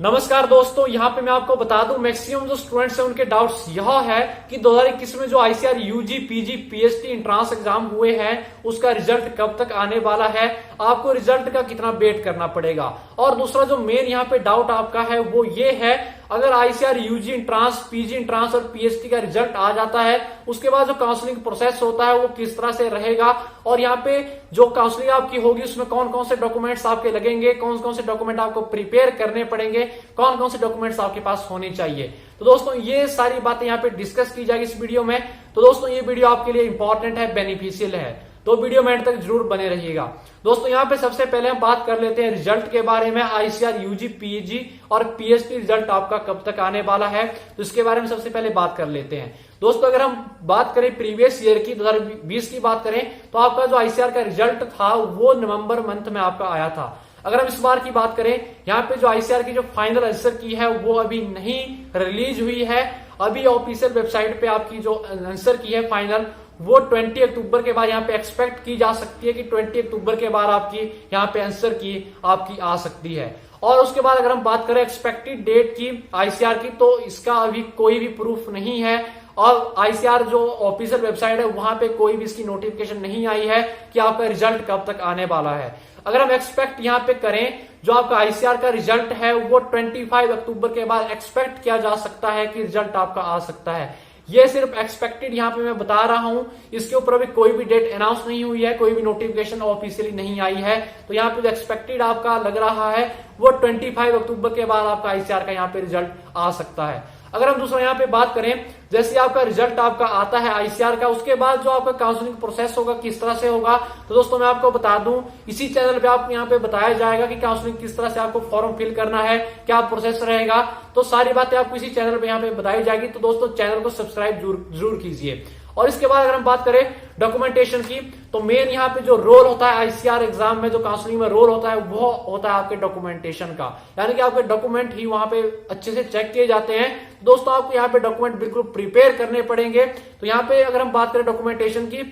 नमस्कार दोस्तों, यहाँ पे मैं आपको बता दूं मैक्सिमम जो स्टूडेंट्स हैं उनके डाउट्स यह है कि 2021 में जो ICAR UG PG PhD entrance exam हुए हैं उसका रिजल्ट कब तक आने वाला है, आपको रिजल्ट का कितना वेट करना पड़ेगा। और दूसरा जो मेन यहाँ पे डाउट आपका है वो ये है, अगर ICAR UG entrance PG entrance और पीएचडी का रिजल्ट आ जाता है उसके बाद जो काउंसलिंग प्रोसेस होता है वो किस तरह से रहेगा, और यहाँ पे जो काउंसलिंग आपकी होगी उसमें कौन कौन से डॉक्यूमेंट्स आपके लगेंगे, कौन कौन से डॉक्यूमेंट आपको प्रिपेयर करने पड़ेंगे, कौन कौन से डॉक्यूमेंट्स आपके पास होने चाहिए। तो दोस्तों ये सारी बातें यहाँ पे डिस्कस की जाएगी इस वीडियो में। तो दोस्तों ये वीडियो आपके लिए इंपॉर्टेंट है, बेनिफिशियल है, तो वीडियो में एंड तक जरूर बने रहिएगा। दोस्तों यहाँ पे सबसे पहले हम बात कर लेते हैं रिजल्ट के बारे में। आईसीआर यूजी पीजी और पीएचडी रिजल्ट आपका कब तक आने वाला है, तो इसके बारे में सबसे पहले बात कर लेते हैं। दोस्तों अगर हम बात करें प्रीवियस ईयर की 2020 की बात करें तो आपका जो आईसीआर का रिजल्ट था वो नवंबर मंथ में आपका आया था। अगर हम इस बार की बात करें, यहाँ पे जो आईसीआर की जो फाइनल आंसर की है वो अभी नहीं रिलीज हुई है। अभी ऑफिशियल वेबसाइट पे आपकी जो आंसर की है फाइनल वो 20 अक्टूबर के बाद यहाँ पे एक्सपेक्ट की जा सकती है कि 20 अक्टूबर के बाद आपकी यहाँ पे आंसर की आपकी आ सकती है। और उसके बाद अगर हम बात करें एक्सपेक्टेड डेट की आईसीआर की, तो इसका अभी कोई भी प्रूफ नहीं है और आईसीआर जो ऑफिशियल वेबसाइट है वहां पे कोई भी इसकी नोटिफिकेशन नहीं आई है कि आपका रिजल्ट कब तक आने वाला है। अगर हम एक्सपेक्ट यहाँ पे करें, जो आपका आईसीआर का रिजल्ट है वो 25 अक्टूबर के बाद एक्सपेक्ट किया जा सकता है कि रिजल्ट आपका आ सकता है। ये सिर्फ एक्सपेक्टेड यहाँ पे मैं बता रहा हूं, इसके ऊपर अभी कोई भी डेट अनाउंस नहीं हुई है, कोई भी नोटिफिकेशन ऑफिशियली नहीं आई है। तो यहाँ पे जो एक्सपेक्टेड आपका लग रहा है वो 25 अक्टूबर के बाद आपका आईसीआर का यहाँ पे रिजल्ट आ सकता है। अगर हम दूसरा यहाँ पे बात करें, जैसे आपका रिजल्ट आपका आता है आईसीआर का, उसके बाद जो आपका काउंसलिंग प्रोसेस होगा किस तरह से होगा, तो दोस्तों मैं आपको बता दूं इसी चैनल पे आपको यहाँ पे बताया जाएगा कि काउंसलिंग किस तरह से आपको फॉर्म फिल करना है, क्या प्रोसेस रहेगा, तो सारी बातें आपको इसी चैनल पे यहाँ पे बताई जाएगी। तो दोस्तों चैनल को सब्सक्राइब जरूर कीजिए। और इसके बाद अगर हम बात करें डॉक्यूमेंटेशन की, तो मेन यहाँ पे जो रोल होता है आईसीआर एग्जाम में, जो काउंसलिंग में रोल होता है वो होता है आपके डॉक्यूमेंटेशन का, यानी कि आपके डॉक्यूमेंट ही वहां पे अच्छे से चेक किए जाते हैं। दोस्तों आपको यहाँ पे डॉक्यूमेंट बिल्कुल प्रिपेयर करने पड़ेंगे। तो यहाँ पे अगर हम बात करें डॉक्यूमेंटेशन की,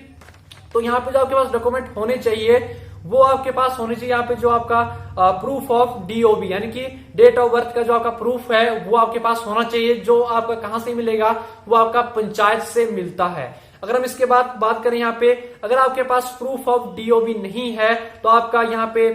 तो यहाँ पे जो आपके पास डॉक्यूमेंट होने चाहिए वो आपके पास होने चाहिए। यहाँ पे जो आपका प्रूफ ऑफ डीओबी यानी कि डेट ऑफ बर्थ का जो आपका प्रूफ है वो आपके पास होना चाहिए, जो आपका कहां से मिलेगा, वो आपका पंचायत से मिलता है। अगर हम इसके बाद बात करें यहाँ पे, अगर आपके पास प्रूफ ऑफ डीओबी नहीं है तो आपका यहाँ पे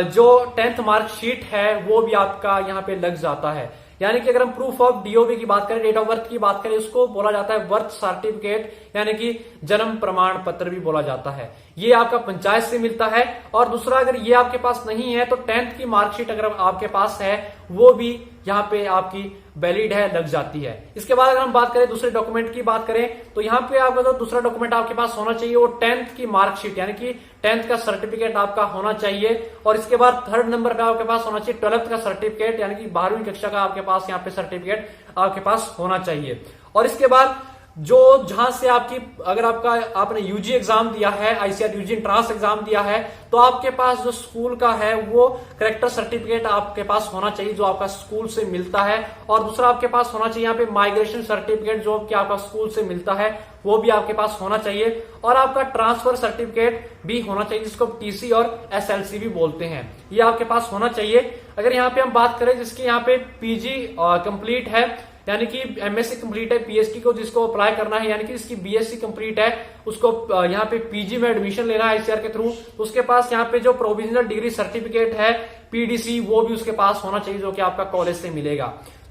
जो 10th मार्कशीट है वो भी आपका यहाँ पे लग जाता है। यानी कि अगर हम प्रूफ ऑफ डीओबी की बात करें, डेट ऑफ बर्थ की बात करें, उसको बोला जाता है बर्थ सर्टिफिकेट यानी कि जन्म प्रमाण पत्र भी बोला जाता है। ये आपका पंचायत से मिलता है। और दूसरा, अगर ये आपके पास नहीं है तो 10th की मार्कशीट अगर आपके पास है वो भी यहाँ पे आपकी वैलिड है, लग जाती है। इसके बाद अगर हम बात करें दूसरे डॉक्यूमेंट की बात करें, तो यहाँ पे आपका जो दूसरा डॉक्यूमेंट आपके पास होना चाहिए वो 10th की मार्कशीट यानी कि 10th का सर्टिफिकेट आपका होना चाहिए। और इसके बाद थर्ड नंबर पे आपके पास होना चाहिए 12th का सर्टिफिकेट यानी कि 12वीं कक्षा का आपके पास यहाँ पे सर्टिफिकेट आपके पास होना चाहिए। और इसके बाद जो जहां से आपकी, अगर आपने यूजी एग्जाम दिया है, आईसीआर यूजी एंट्रांस एग्जाम दिया है, तो आपके पास जो स्कूल का है वो करेक्टर सर्टिफिकेट आपके पास होना चाहिए जो आपका स्कूल से मिलता है। और दूसरा आपके पास होना चाहिए यहाँ पे माइग्रेशन सर्टिफिकेट जो कि आपका स्कूल से मिलता है, वो भी आपके पास होना चाहिए। और आपका ट्रांसफर सर्टिफिकेट भी होना चाहिए जिसको टीसी और एसएलसी भी बोलते हैं, ये आपके पास होना चाहिए। अगर यहाँ पे हम बात करें जिसकी यहाँ पे पीजी कंप्लीट है यानी कि एमएससी कंप्लीट है, पीएचडी को जिसको अप्लाई करना है यानी कि इसकी बीएससी कंप्लीट है, उसको यहाँ पे पीजी में एडमिशन लेना है आईसीआर के थ्रू, तो उसके पास यहाँ पे जो प्रोविजनल डिग्री सर्टिफिकेट है पीडीसी वो भी उसके पास होना चाहिए जो कि आपका कॉलेज से मिलेगा।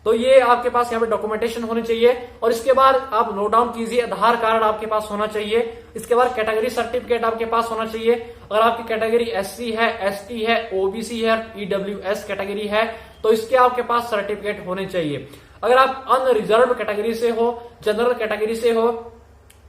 तो ये आपके पास यहाँ पे डॉक्यूमेंटेशन होने चाहिए। और इसके बाद आप नोट डाउन कीजिए, आधार कार्ड आपके पास होना चाहिए। इसके बाद कैटेगरी सर्टिफिकेट आपके पास होना चाहिए। अगर आपकी कैटेगरी एससी है, एसटी है, ओबीसी है, ईडब्ल्यूएस कैटेगरी है तो इसके आपके पास सर्टिफिकेट होने चाहिए। अगर आप अनरिजर्व कैटेगरी से हो, जनरल कैटेगरी से हो,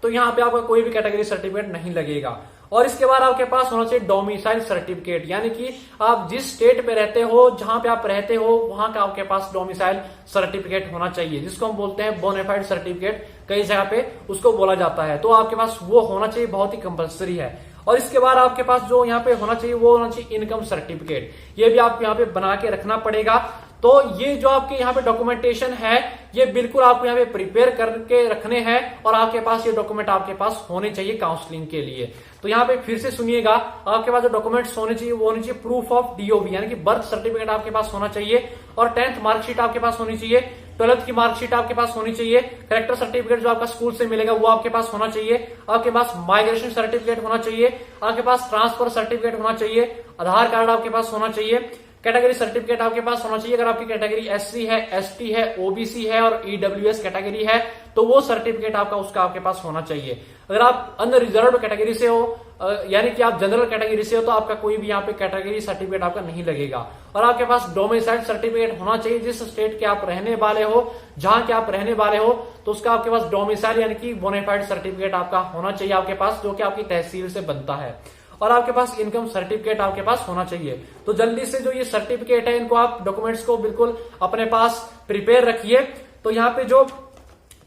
तो यहाँ पे आपका कोई भी कैटेगरी सर्टिफिकेट नहीं लगेगा। और इसके बाद आपके पास होना चाहिए डोमिसाइल सर्टिफिकेट यानी कि आप जिस स्टेट पे रहते हो, जहां पे आप रहते हो वहां का आपके पास डोमिसाइल सर्टिफिकेट होना चाहिए, जिसको हम बोलते हैं बोनाफाइड सर्टिफिकेट, कई जगह पे उसको बोला जाता है। तो आपके पास वो होना चाहिए, बहुत ही कंपलसरी है। और इसके बाद आपके पास जो यहाँ पे होना चाहिए वो होना चाहिए इनकम सर्टिफिकेट, ये भी आपको यहाँ पे बना के रखना पड़ेगा। तो ये जो आपके यहाँ पे डॉक्यूमेंटेशन है ये बिल्कुल आपको यहाँ पे प्रिपेयर करके रखने हैं और आपके पास ये डॉक्यूमेंट आपके पास होने चाहिए काउंसलिंग के लिए। तो यहाँ पे फिर से सुनिएगा, आपके पास जो डॉक्यूमेंट्स होने चाहिए वो होने चाहिए प्रूफ ऑफ डीओबी यानी कि बर्थ सर्टिफिकेट आपके पास होना चाहिए, और 10th मार्कशीट आपके पास होनी चाहिए, 12th की मार्कशीट आपके पास होनी चाहिए, करेक्टर सर्टिफिकेट जो आपका स्कूल से मिलेगा वो आपके पास होना चाहिए, आपके पास माइग्रेशन सर्टिफिकेट होना चाहिए, आपके पास ट्रांसफर सर्टिफिकेट होना चाहिए, आधार कार्ड आपके पास होना चाहिए, कैटेगरी सर्टिफिकेट आपके पास होना चाहिए। अगर आपकी कैटेगरी एससी है, एसटी है, ओबीसी है और ईडब्ल्यूएस कैटेगरी है तो वो सर्टिफिकेट आपका उसका आपके पास होना चाहिए। अगर आप अनरिजर्व्ड कैटेगरी से हो यानी कि आप जनरल कैटेगरी से हो तो आपका कोई भी यहाँ पे कैटेगरी सर्टिफिकेट आपका नहीं लगेगा। और आपके पास डोमिसाइल सर्टिफिकेट होना चाहिए, जिस स्टेट के आप रहने वाले हो, जहां के आप रहने वाले हो तो उसका आपके पास डोमिसाइल यानी कि बोनाफाइड सर्टिफिकेट आपका होना चाहिए आपके पास, जो कि आपकी तहसील से बनता है। और आपके पास इनकम सर्टिफिकेट आपके पास होना चाहिए। तो जल्दी से जो ये सर्टिफिकेट है इनको आप डॉक्यूमेंट्स को बिल्कुल अपने पास प्रिपेयर रखिए। तो यहाँ पे जो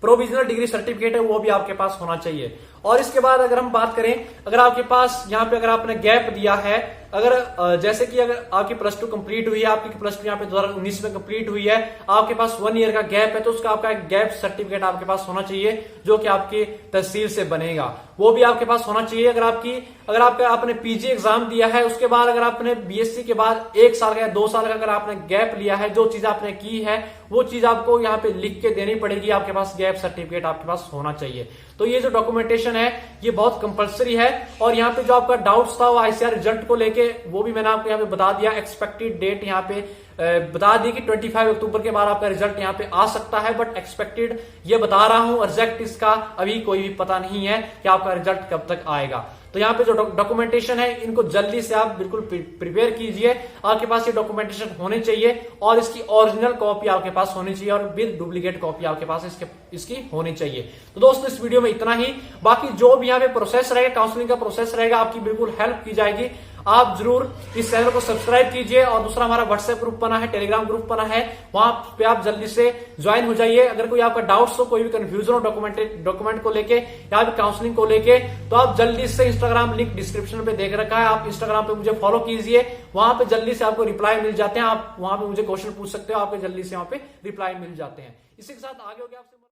प्रोविजनल डिग्री सर्टिफिकेट है वो भी आपके पास होना चाहिए। और इसके बाद अगर हम बात करें, अगर आपके पास यहाँ पे अगर आपने गैप दिया है, अगर जैसे कि अगर आपकी +2 कंप्लीट हुई है, आपकी +2 यहाँ पे 2019 में कंप्लीट हुई है, आपके पास 1 ईयर का गैप है तो उसका आपका एक गैप सर्टिफिकेट आपके पास होना चाहिए जो कि आपकी तहसील से बनेगा, वो भी आपके पास होना चाहिए। अगर आपका आपने पीजी एग्जाम दिया है, उसके बाद अगर आपने बीएससी के बाद 1 साल का या 2 साल का अगर आपने गैप लिया है, जो चीज आपने की है वो चीज आपको यहाँ पे लिख के देनी पड़ेगी, आपके पास गैप सर्टिफिकेट आपके पास होना चाहिए। तो ये जो डॉक्यूमेंटेशन है ये बहुत कंपलसरी है। और यहाँ पे जो आपका डाउट्स था वो आईसीआर रिजल्ट को लेके वो भी मैंने आपको यहाँ पे बता दिया। एक्सपेक्टेड डेट यहाँ पे बता दी कि 25 अक्टूबर के बाद आपका रिजल्ट यहाँ पे आ सकता है, बट एक्सपेक्टेड ये बता रहा हूं, एग्जैक्ट इसका अभी कोई भी पता नहीं है कि आपका रिजल्ट कब तक आएगा। तो यहाँ पे जो डॉक्यूमेंटेशन है इनको जल्दी से आप बिल्कुल प्रिपेयर कीजिए, आपके पास ये डॉक्यूमेंटेशन होने चाहिए और इसकी ओरिजिनल कॉपी आपके पास होनी चाहिए और विद डुप्लीकेट कॉपी आपके पास इसकी होनी चाहिए। तो दोस्तों इस वीडियो में इतना ही, बाकी जो भी यहाँ पे प्रोसेस रहेगा, काउंसलिंग का प्रोसेस रहेगा, आपकी बिल्कुल हेल्प की जाएगी। आप जरूर इस चैनल को सब्सक्राइब कीजिए। और दूसरा हमारा व्हाट्सएप ग्रुप बना है, टेलीग्राम ग्रुप बना है, वहां पे आप जल्दी से ज्वाइन हो जाइए। अगर कोई आपका डाउट्स हो, कोई भी कंफ्यूजन हो डॉक्यूमेंट को लेके या भी काउंसलिंग को लेके, तो आप जल्दी से इंस्टाग्राम लिंक डिस्क्रिप्शन पे देख रखा है, आप इंस्टाग्राम पे मुझे फॉलो कीजिए, वहां पे जल्दी से आपको रिप्लाई मिल जाते हैं। आप वहां पे मुझे क्वेश्चन पूछ सकते हो, आपको जल्दी से वहां पे रिप्लाई मिल जाते हैं। इसी के साथ आगे हो गया आपसे।